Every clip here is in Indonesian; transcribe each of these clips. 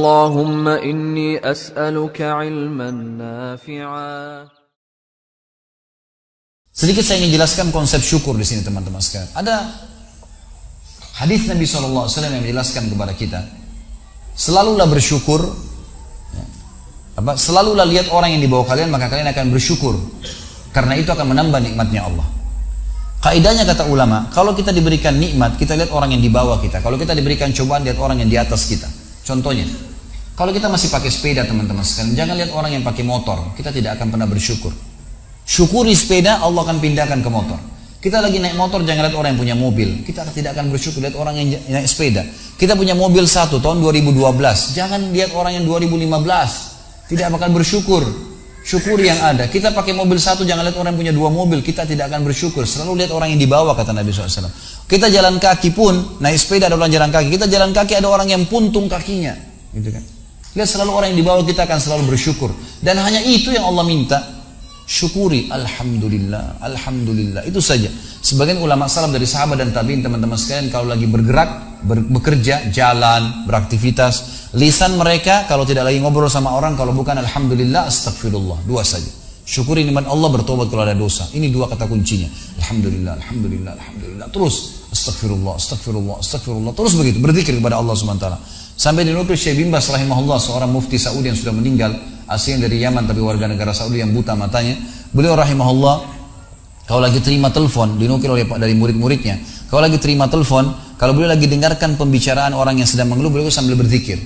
اللهم إني أسألك علما نافعا. Sedikit saya ingin jelaskan konsep syukur di sini teman-teman sekalian. Ada hadis Nabi SAW yang menjelaskan kepada kita, selalulah bersyukur, selalulah lihat orang yang di bawah kalian, maka kalian akan bersyukur, karena itu akan menambah nikmatnya Allah. Kaidahnya kata ulama, kalau kita diberikan nikmat, kita lihat orang yang di bawah kita. Kalau kita diberikan cobaan, lihat orang yang di atas kita. Contohnya, kalau kita masih pakai sepeda teman-teman sekalian, jangan lihat orang yang pakai motor, kita tidak akan pernah bersyukur. Syukuri sepeda, Allah akan pindahkan ke motor. Kita lagi naik motor, jangan lihat orang yang punya mobil, kita tidak akan bersyukur. Lihat orang yang naik sepeda. Kita punya mobil satu tahun 2012, jangan lihat orang yang 2015, tidak akan bersyukur. Syukuri yang ada. Kita pakai mobil satu, jangan lihat orang yang punya dua mobil, kita tidak akan bersyukur. Selalu lihat orang yang di bawah, kata Nabi SAW. Kita jalan kaki pun, naik sepeda ada orang jalan kaki, kita jalan kaki ada orang yang puntung kakinya, gitu kan. Lihat selalu orang yang di bawah, kita akan selalu bersyukur. Dan hanya itu yang Allah minta. Syukuri, alhamdulillah, alhamdulillah, itu saja. Sebagian ulama salaf dari sahabat dan tabi'in teman-teman sekalian, kalau lagi bergerak, bekerja, jalan, beraktivitas, lisan mereka kalau tidak lagi ngobrol sama orang, kalau bukan alhamdulillah, astagfirullah, dua saja. Syukuri nikmat Allah, bertobat kalau ada dosa. Ini dua kata kuncinya. Alhamdulillah, alhamdulillah, alhamdulillah. Terus astagfirullah, astagfirullah, astagfirullah. Terus begitu, berzikir kepada Allah SWT. Sampai dinukil Syekh bin Baz rahimahullah, seorang mufti Saudi yang sudah meninggal, aslinya dari Yaman tapi warga negara Saudi yang buta matanya. Beliau rahimahullah, kalau lagi terima telepon, dinukil oleh dari murid-muridnya, kalau lagi terima telepon, kalau beliau lagi dengarkan pembicaraan orang yang sedang mengeluh, beliau sambil berzikir.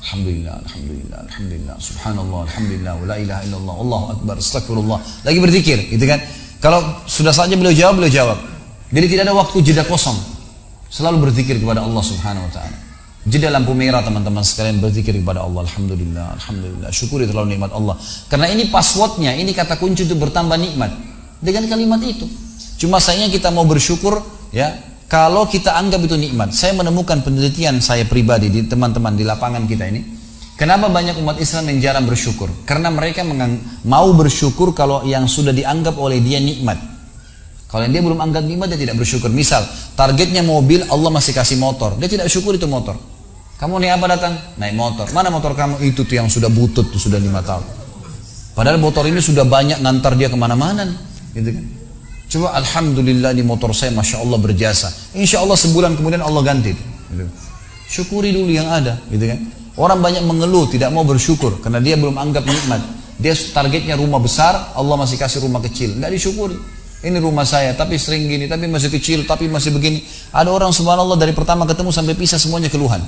Alhamdulillah, alhamdulillah, alhamdulillah, subhanallah, alhamdulillah, la ilaha illallah, Allahu akbar, astagfirullah. Lagi berzikir, gitu kan? Kalau sudah saja beliau jawab. Jadi tidak ada waktu jeda kosong. Selalu berzikir kepada Allah Subhanahu wa taala. Jeda lampu merah teman-teman sekalian, berzikir kepada Allah, alhamdulillah, alhamdulillah, syukuri terlalu nikmat Allah. Karena ini passwordnya, ini kata kunci untuk bertambah nikmat dengan kalimat itu. Cuma sayangnya kita mau bersyukur, ya, kalau kita anggap itu nikmat. Saya menemukan penelitian saya pribadi di teman-teman di lapangan kita ini. Kenapa banyak umat Islam yang jarang bersyukur? Karena mereka mau bersyukur kalau yang sudah dianggap oleh dia nikmat. Kalau dia belum anggap nikmat, dia tidak bersyukur. Misal, targetnya mobil, Allah masih kasih motor, dia tidak syukur itu motor. Kamu naik apa datang? Naik motor. Mana motor kamu? Itu tuh yang sudah butut, tuh sudah 5 tahun. Padahal motor ini sudah banyak ngantar dia kemana-mana, gitu kan? Coba alhamdulillah di motor saya, masya Allah berjasa. Insya Allah sebulan kemudian Allah ganti. Gitu. Syukuri dulu yang ada, gitu kan? Orang banyak mengeluh, tidak mau bersyukur karena dia belum anggap nikmat. Dia targetnya rumah besar, Allah masih kasih rumah kecil, nggak disyukuri. Ini rumah saya, tapi sering gini, tapi masih kecil, tapi masih begini. Ada orang subhanallah dari pertama ketemu sampai pisah semuanya keluhan.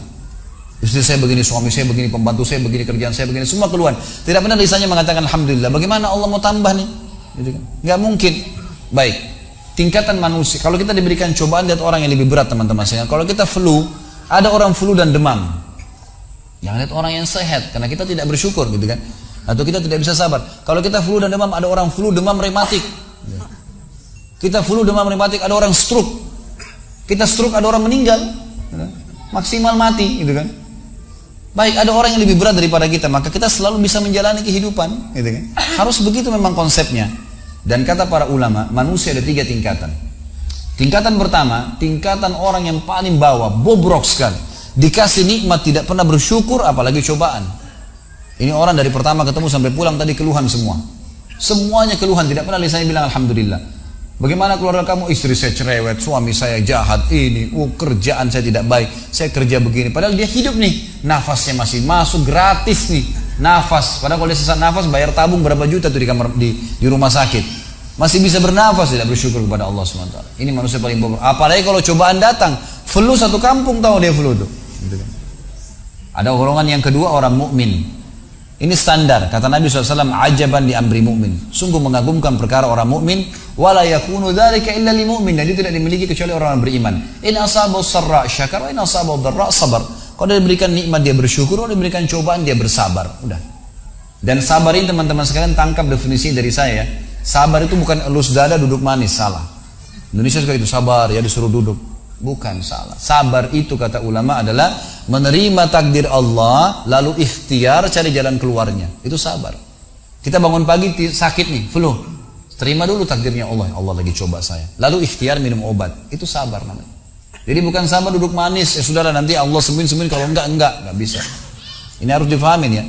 Istri saya begini, suami saya begini, pembantu saya begini, kerjaan saya begini, semua keluhan. Tidak pernah lisannya mengatakan alhamdulillah. Bagaimana Allah mau tambah nih? Gitu kan? Nggak mungkin. Baik, tingkatan manusia. Kalau kita diberikan cobaan, lihat orang yang lebih berat teman-teman saya. Kalau kita flu, ada orang flu dan demam. Jangan lihat orang yang sehat, karena kita tidak bersyukur, gitu kan? Atau kita tidak bisa sabar. Kalau kita flu dan demam, ada orang flu demam rematik. Kita flu demam rematik, ada orang stroke. Kita stroke, ada orang meninggal, maksimal mati, gitu kan? Baik, ada orang yang lebih berat daripada kita, maka kita selalu bisa menjalani kehidupan, gitu kan? Harus begitu memang konsepnya. Dan kata para ulama, manusia ada 3 tingkatan. Tingkatan pertama, tingkatan orang yang paling bawah, bobrok sekali. Dikasih nikmat tidak pernah bersyukur, apalagi cobaan. Ini orang dari pertama ketemu sampai pulang tadi keluhan semua. Semuanya keluhan, tidak pernah lisannya bilang alhamdulillah. Bagaimana keluarga kamu? Istri saya cerewet, suami saya jahat, ini, kerjaan saya tidak baik, saya kerja begini. Padahal dia hidup nih, nafasnya masih masuk gratis nih, nafas. Padahal kalau dia sesak nafas, bayar tabung berapa juta tuh di rumah sakit. Masih bisa bernafas, tidak bersyukur kepada Allah SWT. Ini manusia paling bobrok. Apalagi kalau cobaan datang, flu satu kampung tahu dia flu tuh. Ada golongan yang kedua, orang mukmin. Ini standar, kata Nabi SAW, ajaban di amri mu'min. Sungguh mengagumkan perkara orang mukmin. Wala yakunu dzalika illa lil mu'min. Dan itu tidak dimiliki kecuali orang beriman. In asabahu sarra syakar wa in asabahu dharra sabar. Kalau dia diberikan nikmat dia bersyukur, kalau diberikan cobaan dia bersabar. Udah. Dan sabar ini teman-teman sekalian tangkap definisi dari saya. Sabar itu bukan elus dada duduk manis, salah. Indonesia suka itu sabar ya disuruh duduk. Bukan, salah. Sabar itu kata ulama adalah menerima takdir Allah lalu ikhtiar cari jalan keluarnya. Itu sabar. Kita bangun pagi sakit nih, flu. Terima dulu takdirnya Allah. Allah lagi coba saya. Lalu ikhtiar minum obat. Itu sabar namanya. Jadi bukan sabar duduk manis. Ya sudahlah nanti Allah sembuhin kalau enggak bisa. Ini harus difahamin ya.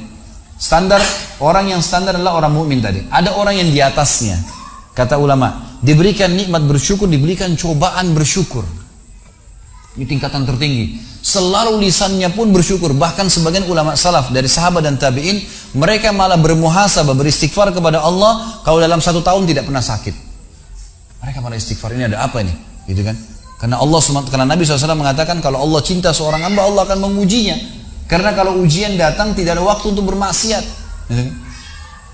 Standar, orang yang standar adalah orang mukmin tadi. Ada orang yang di atasnya. Kata ulama, diberikan nikmat bersyukur, diberikan cobaan bersyukur. Ini tingkatan tertinggi. Selalu lisannya pun bersyukur. Bahkan sebagian ulama salaf dari sahabat dan tabi'in, mereka malah bermuhasabah, beristighfar kepada Allah kalau dalam 1 tahun tidak pernah sakit. Mereka malah istighfar, ini ada apa nih? Gitu kan? Karena Nabi SAW mengatakan kalau Allah cinta seorang hamba, Allah akan mengujinya. Karena kalau ujian datang tidak ada waktu untuk bermaksiat. Gitu kan?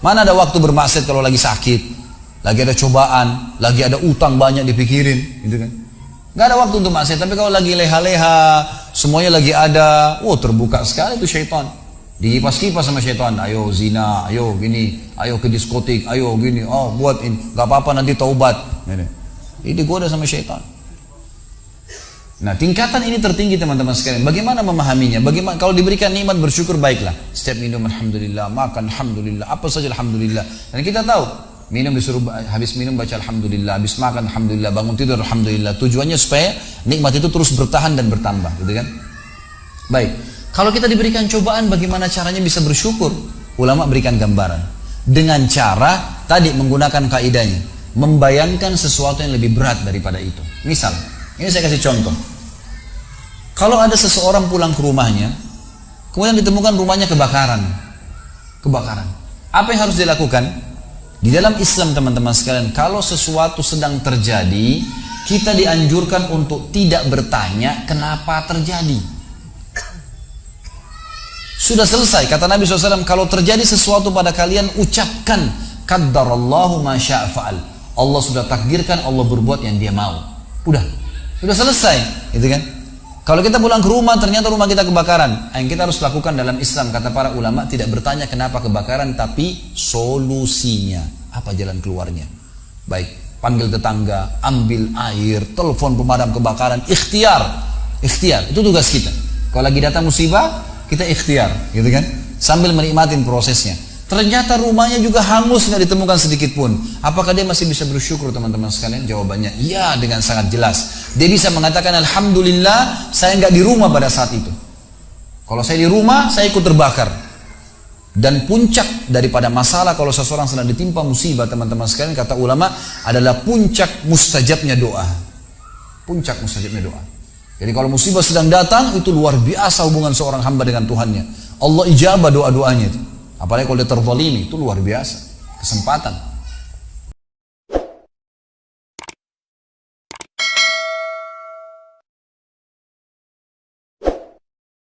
Mana ada waktu bermaksiat kalau lagi sakit, lagi ada cobaan, lagi ada utang banyak dipikirin, gitu kan? Gak ada waktu untuk maksiat. Tapi kalau lagi leha-leha, semuanya lagi ada, terbuka sekali itu syaitan. Dikipas-kipas sama syaitan. Ayo zina, ayo gini, ayo ke diskotik, ayo gini, buat ini, gak apa-apa nanti taubat. Ini digoda sama syaitan. Nah, tingkatan ini tertinggi teman-teman sekalian. Bagaimana memahaminya? Bagaimana kalau diberikan nikmat bersyukur, baiklah. Setiap minum alhamdulillah, makan alhamdulillah, apa saja alhamdulillah. Dan kita tahu, habis minum baca alhamdulillah, habis makan alhamdulillah, bangun tidur alhamdulillah. Tujuannya supaya nikmat itu terus bertahan dan bertambah, gitu kan? Baik. Kalau kita diberikan cobaan, bagaimana caranya bisa bersyukur? Ulama berikan gambaran. Dengan cara tadi menggunakan kaidahnya, membayangkan sesuatu yang lebih berat daripada itu. Misal, ini saya kasih contoh. Kalau ada seseorang pulang ke rumahnya, kemudian ditemukan rumahnya kebakaran. Apa yang harus dilakukan? Di dalam Islam teman-teman sekalian, kalau sesuatu sedang terjadi, kita dianjurkan untuk tidak bertanya kenapa terjadi. Sudah selesai, kata Nabi SAW, kalau terjadi sesuatu pada kalian, ucapkan qaddarallahu ma syaa fa'al. Allah sudah takdirkan, Allah berbuat yang dia mau. Sudah selesai, gitu kan? Kalau kita pulang ke rumah, ternyata rumah kita kebakaran. Yang kita harus lakukan dalam Islam, kata para ulama, tidak bertanya kenapa kebakaran, tapi solusinya. Apa jalan keluarnya? Baik, panggil tetangga, ambil air, telepon pemadam kebakaran, ikhtiar. Itu tugas kita. Kalau lagi datang musibah, kita ikhtiar, gitu kan? Sambil menikmatin prosesnya. Ternyata rumahnya juga hangus, nggak ditemukan sedikit pun. Apakah dia masih bisa bersyukur teman-teman sekalian? Jawabannya iya, dengan sangat jelas. Dia bisa mengatakan alhamdulillah saya nggak di rumah pada saat itu. Kalau saya di rumah, saya ikut terbakar. Dan puncak daripada masalah kalau seseorang sedang ditimpa musibah teman-teman sekalian, kata ulama, adalah puncak mustajabnya doa. Puncak mustajabnya doa. Jadi kalau musibah sedang datang, itu luar biasa hubungan seorang hamba dengan Tuhannya. Allah ijabah doa-doanya itu. Apalagi kalau dia terzalimi, itu luar biasa. Kesempatan.